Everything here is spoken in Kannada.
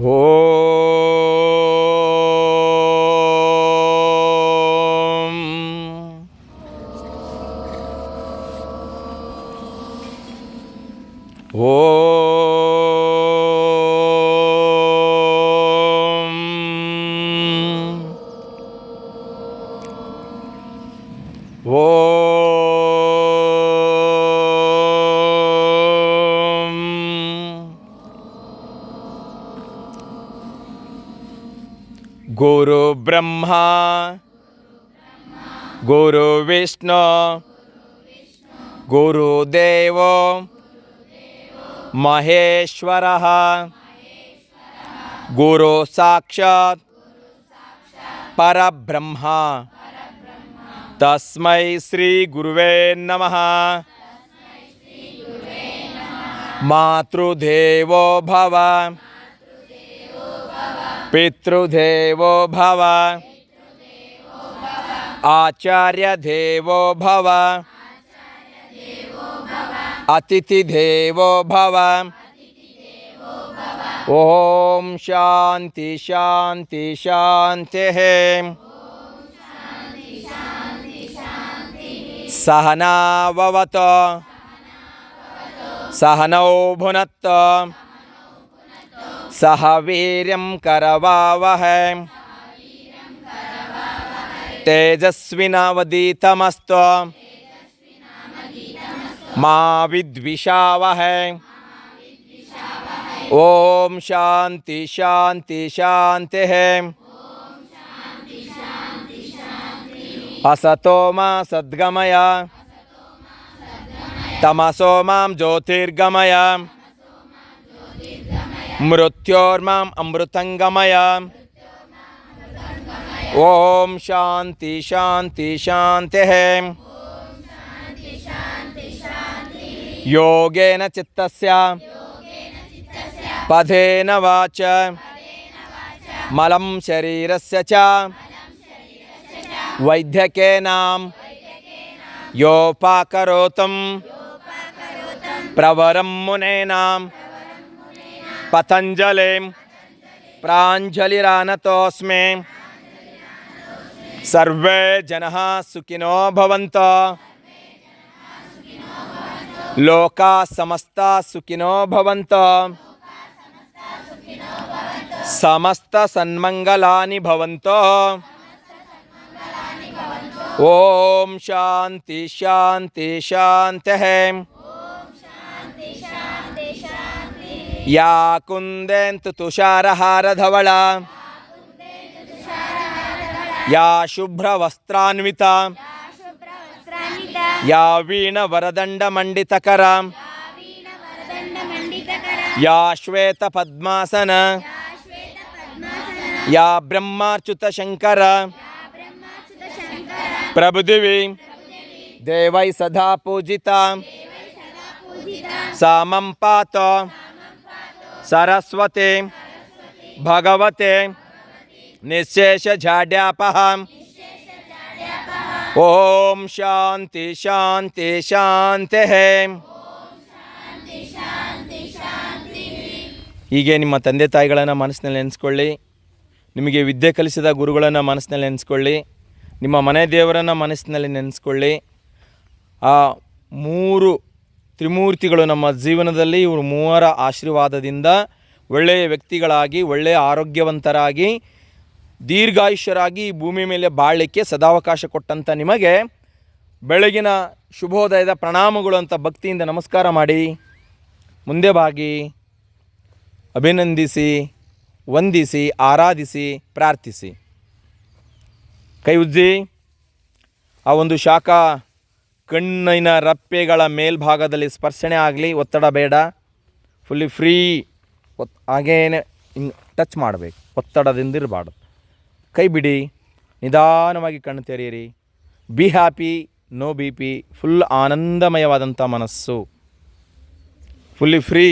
ಓಂ ಗುರು ಬ್ರಹ್ಮ ಗುರು ವಿಷ್ಣು ಗುರುದೇವೋ ಮಹೇಶ್ವರಃ ಗುರು ಸಾಕ್ಷಾತ್ ಪರಬ್ರಹ್ಮ ತಸ್ಮೈ ಶ್ರೀ ಗುರುವೇ ನಮಃ. ಮಾತೃದೇವೋ ಭವ ಪಿತೃದೇವೋ ಭವ ಆಚಾರ್ಯ ದೇವೋ ಭವ ಅತಿಥಿ ದೇವೋ ಭವ. ಓಂ ಶಾಂತಿ ಶಾಂತಿ ಶಾಂತಿ. ಸಹನಾ ಭವತು ಸಹನೌ ಭುನಕ್ತು ಸಹ ವೀರ್ಯಂ ಕರವಾವಹೈ ತೇಜಸ್ವಿನಾವಧೀತಮಸ್ತು ಮಾ ವಿದ್ವಿಷಾವಹೈ. ಓಂ ಶಾಂತಿ ಶಾಂತಿ ಶಾಂತಿ. ಅಸತೋ ಮಾ ಸದ್ಗಮಯ ತಮಸೋ ಮಾಂ ಜ್ಯೋತಿರ್ಗಮಯ ಮೃತ್ಯೋರ್ಮಾಂ ಅಮೃತಂಗಮಯ. ಓಂ ಶಾಂತಿ ಶಾಂತಿ ಶಾಂತಿ. ಯೋಗೇನ ಚಿತ್ತಸ್ಯ ಪದೇನ ವಾಚ ಮಲಂ ಶರೀರಸ್ಯ ಚ ವೈದ್ಯಕೇನ ಯೋಪಾಕರೋತಂ ಪ್ರವರಂ ಮುನೇನ ಪತಂಜಲಿಂ ಪ್ರಾಂಜಲಿರಾನತೋಸ್ಮಿ. ಸರ್ವೇ ಜನಃ ಸುಖಿನೋ ಭವಂತು ಲೋಕಾ ಸಮಸ್ತಾ ಸುಖಿನೋ ಭವಂತು ಸಮಸ್ತ ಸನ್ಮಂಗಲಾನಿ ಭವಂತು. ಓಂ ಶಾಂತಿ ಶಾಂತಿ ಶಾಂತಿ. ಯಾ ಕುಂದೇಂತು ತುಷಾರಹಾರಧವಳ ಯಾ ಶುಭ್ರವಸ್ತ್ರಾನ್ವಿತ ಯಾ ವೀಣವರದಂಡಮಂಡಿತಕರ ಯಾ ಶ್ವೇತಪದ್ಮಾಸನ ಯಾ ಬ್ರಹ್ಮಾಚ್ಯುತಶಂಕರ ಪ್ರಭುದಿವಿ ದೇವೈ ಸದಾ ಪೂಜಿತಾ ಸಾ ಮಂ ಪಾತು ಸರಸ್ವತಿ ಭಗವತೆ ನಿಶೇಷಜಾಡ್ಯಾಪಃ. ಓಂ ಶಾಂತಿ ಶಾಂತಿ ಶಾಂತಿ. ಹೀಗೆ ನಿಮ್ಮ ತಂದೆ ತಾಯಿಗಳನ್ನು ಮನಸ್ಸಿನಲ್ಲಿ ನೆನೆಸ್ಕೊಳ್ಳಿ. ನಿಮಗೆ ವಿದ್ಯೆ ಕಲಿಸಿದ ಗುರುಗಳನ್ನು ಮನಸ್ಸಿನಲ್ಲಿ ನೆನೆಸ್ಕೊಳ್ಳಿ. ನಿಮ್ಮ ಮನೆ ದೇವರನ್ನು ಮನಸ್ಸಿನಲ್ಲಿ ನೆನೆಸ್ಕೊಳ್ಳಿ. ಆ ಮೂರು ತ್ರಿಮೂರ್ತಿಗಳು ನಮ್ಮ ಜೀವನದಲ್ಲಿ ಇವರು ಮೂವರ ಆಶೀರ್ವಾದದಿಂದ ಒಳ್ಳೆಯ ವ್ಯಕ್ತಿಗಳಾಗಿ ಒಳ್ಳೆಯ ಆರೋಗ್ಯವಂತರಾಗಿ ದೀರ್ಘಾಯುಷ್ಯರಾಗಿ ಈ ಭೂಮಿ ಮೇಲೆ ಬಾಳಲಿಕ್ಕೆ ಸದಾವಕಾಶ ಕೊಟ್ಟಂಥ ನಿಮಗೆ ಬೆಳಗಿನ ಶುಭೋದಯದ ಪ್ರಣಾಮಗಳು ಅಂತ ಭಕ್ತಿಯಿಂದ ನಮಸ್ಕಾರ ಮಾಡಿ ಮುಂದೆ ಬಾಗಿ ಅಭಿನಂದಿಸಿ ವಂದಿಸಿ ಆರಾಧಿಸಿ ಪ್ರಾರ್ಥಿಸಿ. ಕೈ ಉಜ್ಜಿ ಆ ಒಂದು ಶಾಖ ಕಣ್ಣಿನ ರಪ್ಪೆಗಳ ಮೇಲ್ಭಾಗದಲ್ಲಿ ಸ್ಪರ್ಶನೆ ಆಗಲಿ, ಒತ್ತಡ ಬೇಡ, ಫುಲ್ಲಿ ಫ್ರೀ. ಹಾಗೇನೆ ಹಿಂಗೆ ಟಚ್ ಮಾಡಬೇಕು, ಒತ್ತಡದಿಂದ ಇರಬಾರ್ದು. ಕೈ ಬಿಡಿ, ನಿಧಾನವಾಗಿ ಕಣ್ಣು ತೆರೆಯಿರಿ. Be happy, no B P, full ಆನಂದಮಯವಾದಂಥ ಮನಸ್ಸು, ಫುಲ್ಲಿ ಫ್ರೀ.